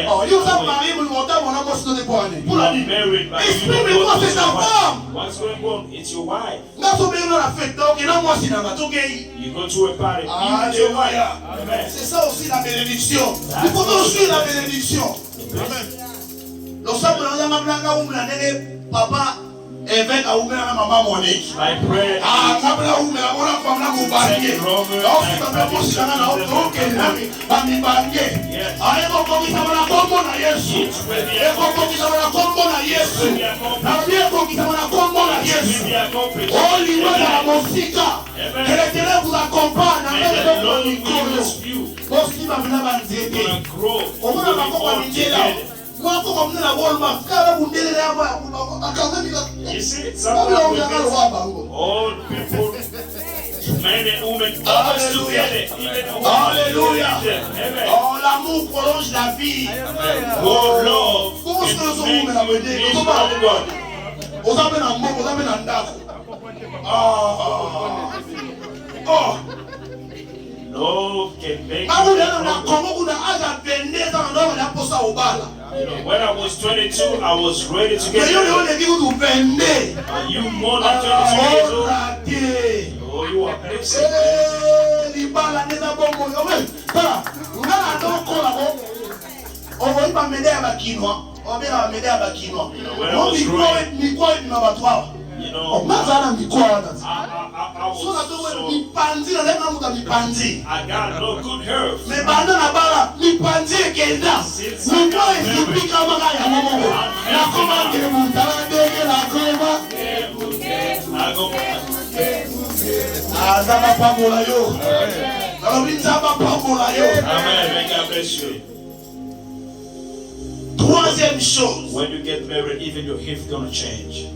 Oh, il y a ça marié, mon montant, mon amour, c'est de pour aller. Pour la vie. Exprime-moi cette femme. what's going on? It's your wife. N'a pas besoin la fête, donc il a moi si n'a pas tout gagné. You go to a party, you with your wife. Alléluia. Amen. C'est ça aussi la bénédiction. Il faut aussi la bénédiction. Amen. Le sabre de la blanga ou la nene papa évêque a ouvert la maman Monique. My prayer Ah, kabla ou la bona femme la mubange. Donc si tu me poses dans la auto que nami ba mi bange. Ah, eko koki sabana kombo na Yesu. Eko koki sabana kombo na Yesu. Na eko koki sabana kombo na Yesu. will be accomplished. Oh, libre la musique. Que l'Éternel vous accompagne. And the Lord will use you. Parce qu'il gonna grow. On va You see, some old people, men and women, always together. Alléluia. Amen. Oh, l'amour prolonge la vie. God love Comment est-ce que nous sommes can make you live for God. Vous avez un mot, vous avez un dako. Oh. Love can make you Quand vous live êtes dans la for God. Congo, vous avez âge à 22 ans, on a posé au bal. When I was 22, I was ready to get Mais married. on dit que vous 22. Are you more than 22 years old? Raté. Oh, you are blessed. Libala neza bongo. Voilà. On a donc là. On va pas m'aider à Bakinois. On va m'aider à Bakinois. On dit quoi il m'a battu. You know, On m'a zala mi quoi là. I So na to was mi panzi na lema muta mi panzi. I got no good health. Me banda na bala mi panzi ekenda. Mi boy ipi kama kaya momo. Na koma ke mutala dege la koma. I go. Azaba pamola yo. Zaba pamola yo. Amen. May God bless you. Troisième chose. When you get married, even your health gonna change.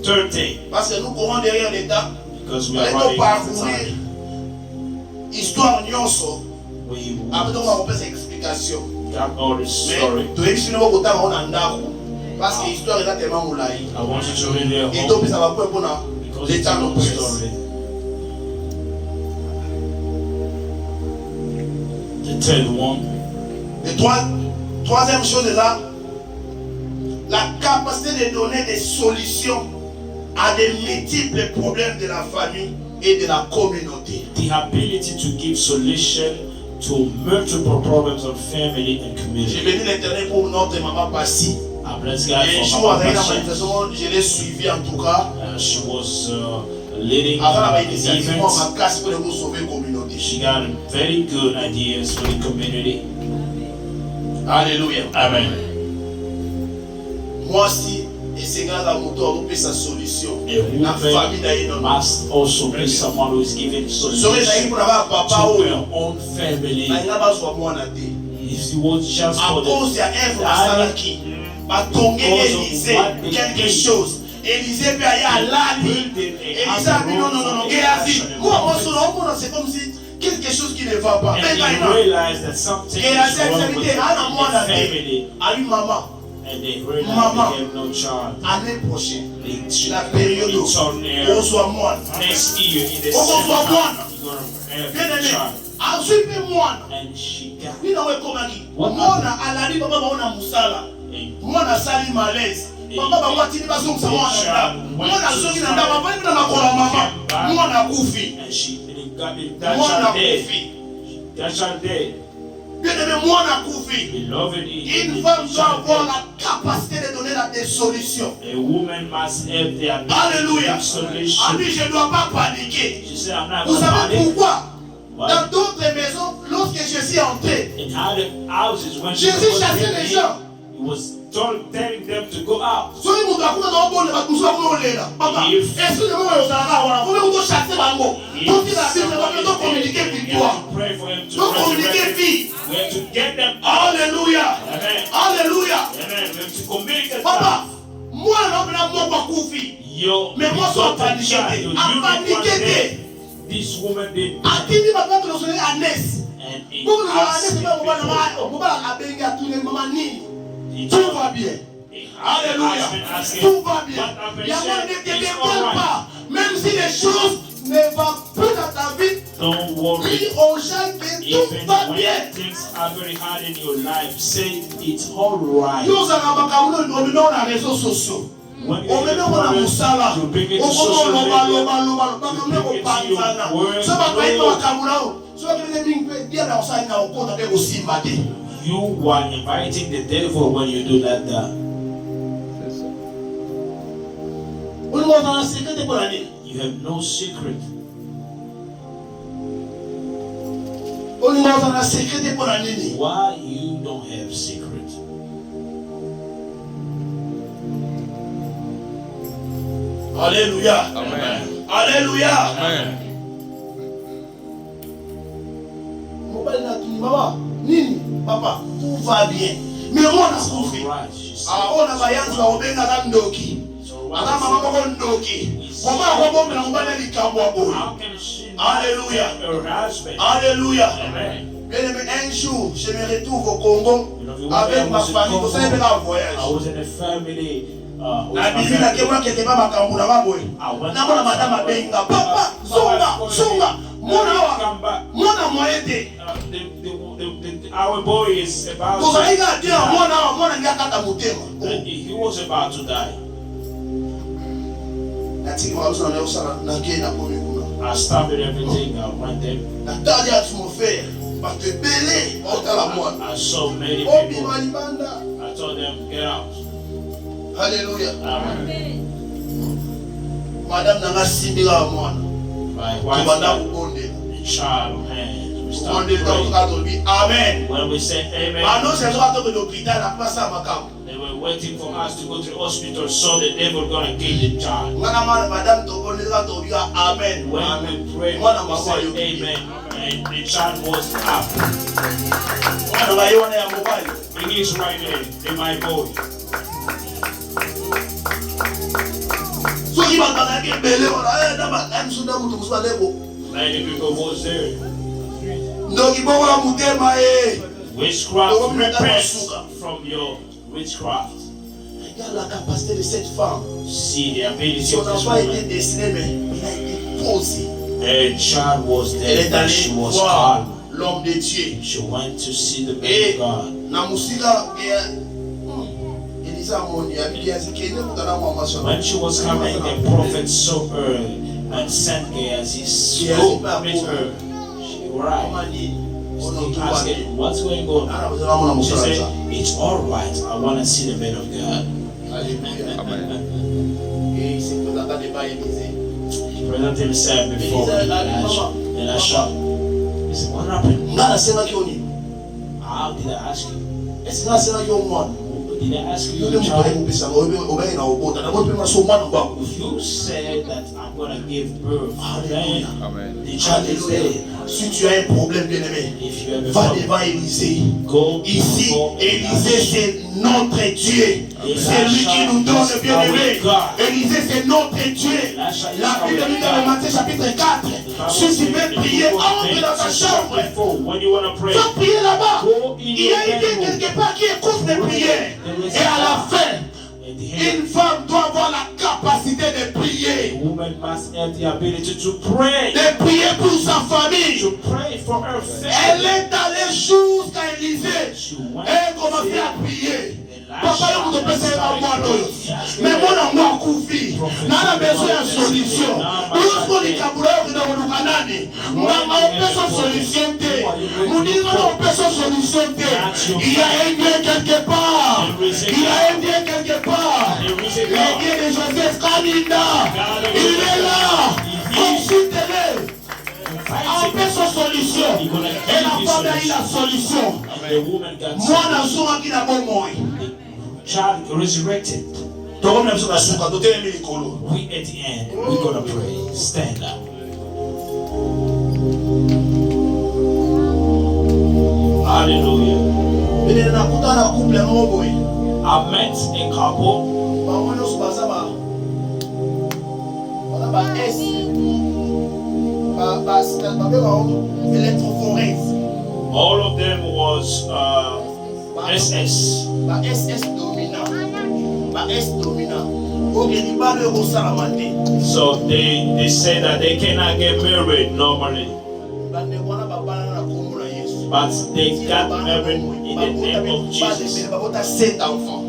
Third thing, Parce que nous courons derrière l'État. because we are Allez running donc out of parcourir time. histoire nyonso. We Après donc on va faire cette explication. got all this Mais story. tu es ici on a ndako. Parce que l'histoire est tellement moulaï. I want you to read your Et home donc ça va pas pour because it's a l'État nous long presse. story. The third one, Et troisième chose est là, la capacité de donner des solutions à des multiples problèmes de la famille et de la communauté. the ability to give solution to multiple problems of family and J'ai community. béni l'Éternel pour notre maman Passi. I bless God Et je for suis Mama allé dans la Pasha. manifestation, je l'ai suivi en tout cas. She was leading Avant la the initiative, events. moi, ma casse pour nous sauver la communauté. She got very good ideas for the community. Alléluia. Amen. Moi aussi, et c'est grâce à mon tour, on peut sa solution. A La famille d'ailleurs, woman non. must also be someone who is giving Soyez solution d'ailleurs pour avoir papa to ou her own family. il n'a pas besoin de moi en athée. If it was just À for cause the il y a un Salaki, va tomber Élysée, quelque chose. Élysée peut aller à l'âme. Élysée a dit non, non, non, non. Et a dit, moi, c'est comme si quelque chose qui ne va pas. and Mais they maintenant, realize that something et a is dit, wrong with c'est à moi the d'athée. family, À lui, maman, and they realize Maman. they have no child. année prochaine, They should la période où return on there soit moi. next year in the Oh, same oh, time. You're gonna have Bien a aimé. child. Ensuite, moi, And she got lui, non, comment dit, What moi, à la vie, papa, on a Moussala. Moi, on a sali malaise. Papa, on a tini baso, ça va, moi, on a soki na ndaba, papa, on a makola maman. Moi, on a koufi. and she got that Moi, on a child dead. koufi. That child dead. Bien aimé, moi, on a koufi. Beloved, Une femme doit avoir la capacité de donner des solutions. a woman must have the ability Alléluia. to give solution. Ah oui, je ne dois pas paniquer. She said, I'm not Vous going to savez panic. pourquoi? Why? Dans d'autres maisons, lorsque je suis entré, In other houses, when she Jésus was chassait les gens. he was telling them to go out. soki moto akuna na obonde bakusu bakuna olela papa esprit de moko ezalaka wana fome kutochasse bango totika na biso bape tocommunike We victoire have to pray for him to tocommunike resurrect. vie We have to get them out. alleluya Amen. alleluya Amen. We have to communicate papa that. mwana na opena moko akufi Your Mais moi, begotten je suis child, paniqué. your Paniqué. unique one day, this woman did atindi bato tolosole anes and it bongo na asked anes me pe mobala before. mobala abengi atune mama nini He tout told va bien me, alléluia asking, tout va bien what happened? yango ne Said, te it's dépend all right. pas même si les choses ne vont plus dans ta vie Don't worry. prie au chant que tout Even va when bien things are very hard in your life, say it's all right. yo ozalaka makambo oyo omema na réseaux sociaux When you omema get a ngo na problem, mosala you bring it to okoma social media. olobalobalobalo makambo ekopanzana so bato bayeba makambo na oyo so bakende mingi mpe dia na osali na okota mpe kosimba te You are inviting the devil when you do that. olingo ozala na sekre te mpo na nini You have no secret. olingo ozala na sekre te mpo na nini Why you don't have secret? alleluya alleluya Amen. mobali na Maman, Nini, papa, tout va bien. Mais on a souffert. On a vaillance, on a obenga Ndoki. Ala mama moko Ndoki. Comment on va m'emballer les Kamwabo? Alléluia. Alléluia. Bien aimé, un jour, je me retrouve au Congo avec ma famille. Vous savez, un voyage. I was in a family. La visite à Kéwa qui était pas ma Kamboula, ma boy. N'a madame Abenga. Papa, Songa. Mona moyete. Our boy is about to he was about to die. I stopped everything. I went there. I saw many people. I told them, get out. Hallelujah. Amen. Madame Nanga Sibila Mwana. My wife, the child, man, we started praying. Amen. When we said amen, they were waiting for us to go to the hospital so that they were going to kill the child. Amen. When we prayed, we said amen, and the child was up. He is right there, in my boy. Many people was there. Witchcraft, repent from your witchcraft. See the ability of this woman. Her child was dead, but she was calm. She went to see the man of God. When she was coming, the prophet saw her and sent Gehazi to meet her. She arrived. He asked her, what's going on? She said, it's all right. I want to see the man of God. He presented himself before Elisha. He said, what happened? How did I ask you? Did I ask you to child? You said that I'm going to give birth. Amen. The child is dead. Si tu as un problème, bien-aimé, va devant Élisée. Ici, Élisée, c'est notre Dieu. C'est lui qui nous donne, bien-aimé. Élisée, c'est notre Dieu. La Bible dit dans le Matthieu chapitre 4, si tu veux prier, entre dans ta chambre. Va prier là-bas. Il y a une quelque part qui écoute les prières. Et à la fin, une femme doit avoir la capacité de prier. A woman must have the ability to pray. De prier pour sa famille. To pray for her family. Elle est allée jusqu'à Élisée. Elle commençait à prier. Papa, yo kuto pesa ya mwana oyo. Mais mwana mwa kufi. Nana besoin ya solution. Usko likabula yo kina muluka nani. Mama opesa solution te. Munima na opesa solution te. Il y a un Dieu quelque part. Il y a un Dieu quelque part. Le Dieu de Joseph Kalinda. Il est là. Consultez-le. Apesa solution. Et la femme a eu la solution. Mwana zonga kina bomoi. Child resurrected. We at the end, we're gonna pray. Stand up. Hallelujah. I met a couple. All of them was SS. So they say that they cannot get married normally, but they got married in the name of Jesus.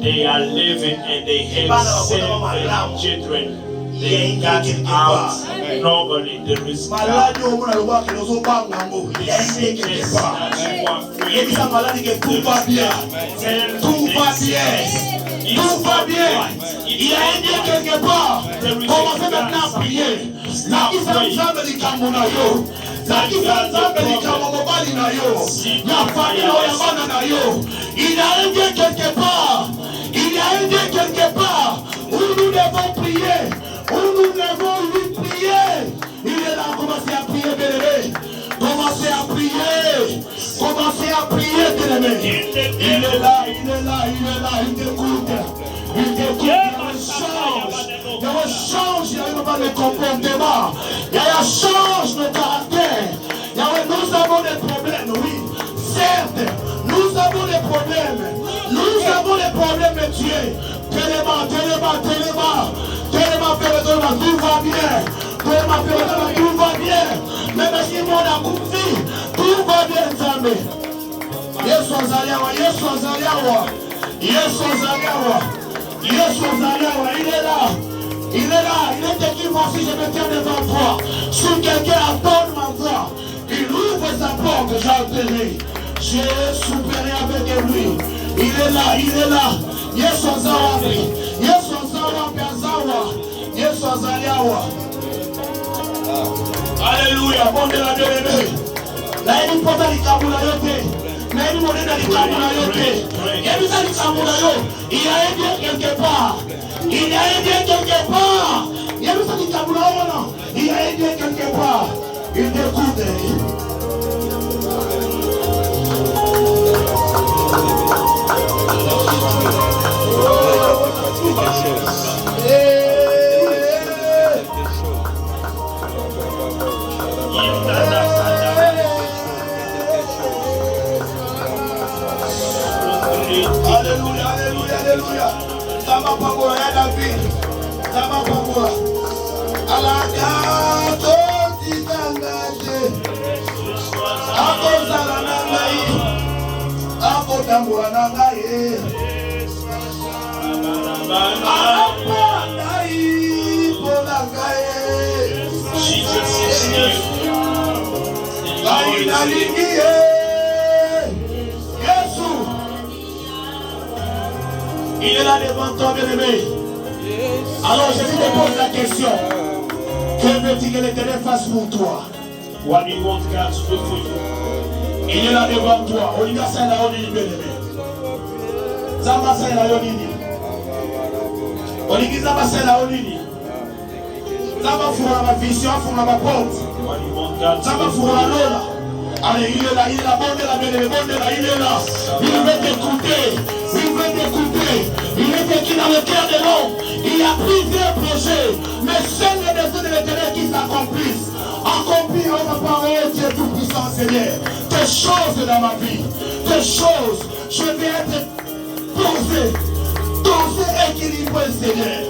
They are living and they have 7 children. They got out. Normally there is God. Tout va bien. Il y a un Dieu quelque part. Commencez maintenant à prier. La Israël di Kamunayo. La Israël di Kamobali Nayo. La famille Oyamana Nayo. Il y a un Dieu quelque part. Il y a un Dieu quelque part. Où nous devons prier. Où nous devons lui prier. Il est là, commencez à prier, bébé. Commencez à prier. Commencez à prier, bien-aimé. Il est là, il est là, il est là, il t'écoute. Il t'écoute, il y a un change. Il y a un change, il y a un comportement. Il y a un change de caractère. Nous avons des problèmes, oui. Certes, nous avons des problèmes. Nous avons des problèmes, mais Dieu. Tellement, tout va bien. Tout va bien. Même si on a compris, tout va bien, Zambé. Yesu azaliawa, Yesu azaliawa. Yesu azaliawa. Yesu azaliawa, il est là. Il est là, il est qui voici, je me tiens devant toi. Si quelqu'un attend ma voix, il ouvre sa porte, j'entrerai. J'ai soupiré avec lui. Il est là, il est là. Yesu azawapi. Yesu azawapi azawa. Yesu azaliawa. Alléluia, bon de la bien-aimée. Là, il n'y a pas de kabula yote. Là, il n'y a pas de kabula yote. Il y a des kabula yote. Il y a un Dieu quelque part. Il y a un Dieu quelque part. Il y a des kabula yote. Il y a un Dieu quelque part. Il t'écoute. Alléluia, alléluia, alléluia. Sama pamola ya David. Sama pamola. Alaka tikangaje. Ako sala nangai. Ako tambula nangai. Ako nangai polangai. Jesus is here. Ai nalingie. Il est là devant toi, bien-aimé. Alors je te pose la question. Que veux-tu que l'Éternel fasse pour toi? What do you want God to do for you? Il est là devant toi. On y va ça là, on y bien-aimé. Zamba ça là, on y dit. On y dit Zamba ça là, on y dit. Zamba fura ma vision, fura ma porte. What do you want God to Zamba do for fura you? l'ola. Allez, il est là, bon de la bien-aimé, bon de là, il est là. Il veut t'écouter. Il veut t'écouter. Il est écrit dans le cœur de l'homme. Il y a plusieurs projets, mais seul le dessein de l'Éternel qui s'accomplissent. Accomplis en ma parole, Dieu Tout-Puissant, Seigneur. Tes choses dans ma vie, tes choses, je vais être posé, équilibré, Seigneur.